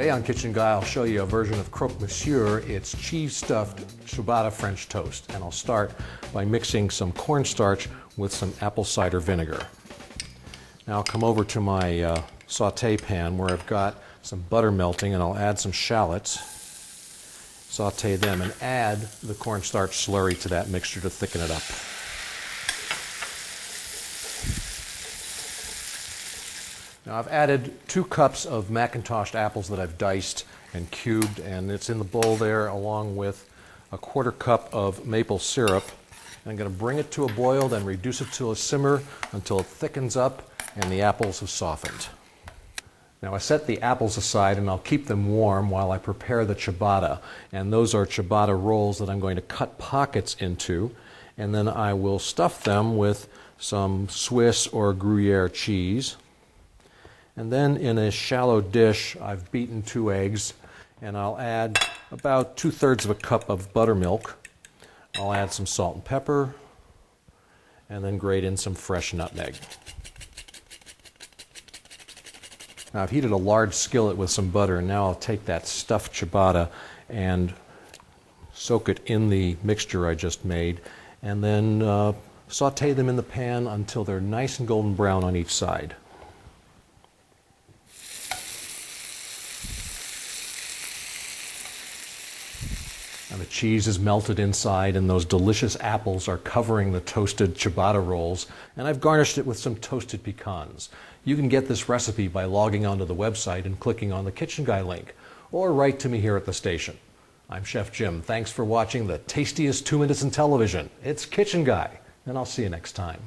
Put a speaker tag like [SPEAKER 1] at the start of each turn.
[SPEAKER 1] Today on Kitchen Guy, I'll show you a version of croque monsieur. It's cheese-stuffed ciabatta French toast. And I'll start by mixing some cornstarch with some apple cider vinegar. Now I'll come over to my saute pan where I've got some butter melting, and I'll add some shallots, saute them, and add the cornstarch slurry to that mixture to thicken it up. Now I've added 2 cups of Macintoshed apples that I've diced and cubed, and it's in the bowl there along with a 1/4 cup of maple syrup. And I'm going to bring it to a boil, then reduce it to a simmer until it thickens up and the apples have softened. Now I set the apples aside and I'll keep them warm while I prepare the ciabatta. And those are ciabatta rolls that I'm going to cut pockets into, and then I will stuff them with some Swiss or Gruyere cheese. And then in a shallow dish, I've beaten 2 eggs, and I'll add about 2/3 of a cup of buttermilk. I'll add some salt and pepper, and then grate in some fresh nutmeg. Now I've heated a large skillet with some butter, and now I'll take that stuffed ciabatta and soak it in the mixture I just made, and then saute them in the pan until they're nice and golden brown on each side. And the cheese is melted inside, and those delicious apples are covering the toasted ciabatta rolls, and I've garnished it with some toasted pecans. You can get this recipe by logging onto the website and clicking on the Kitchen Guy link, or write to me here at the station. I'm Chef Jim. Thanks for watching the tastiest 2 minutes in television. It's Kitchen Guy, and I'll see you next time.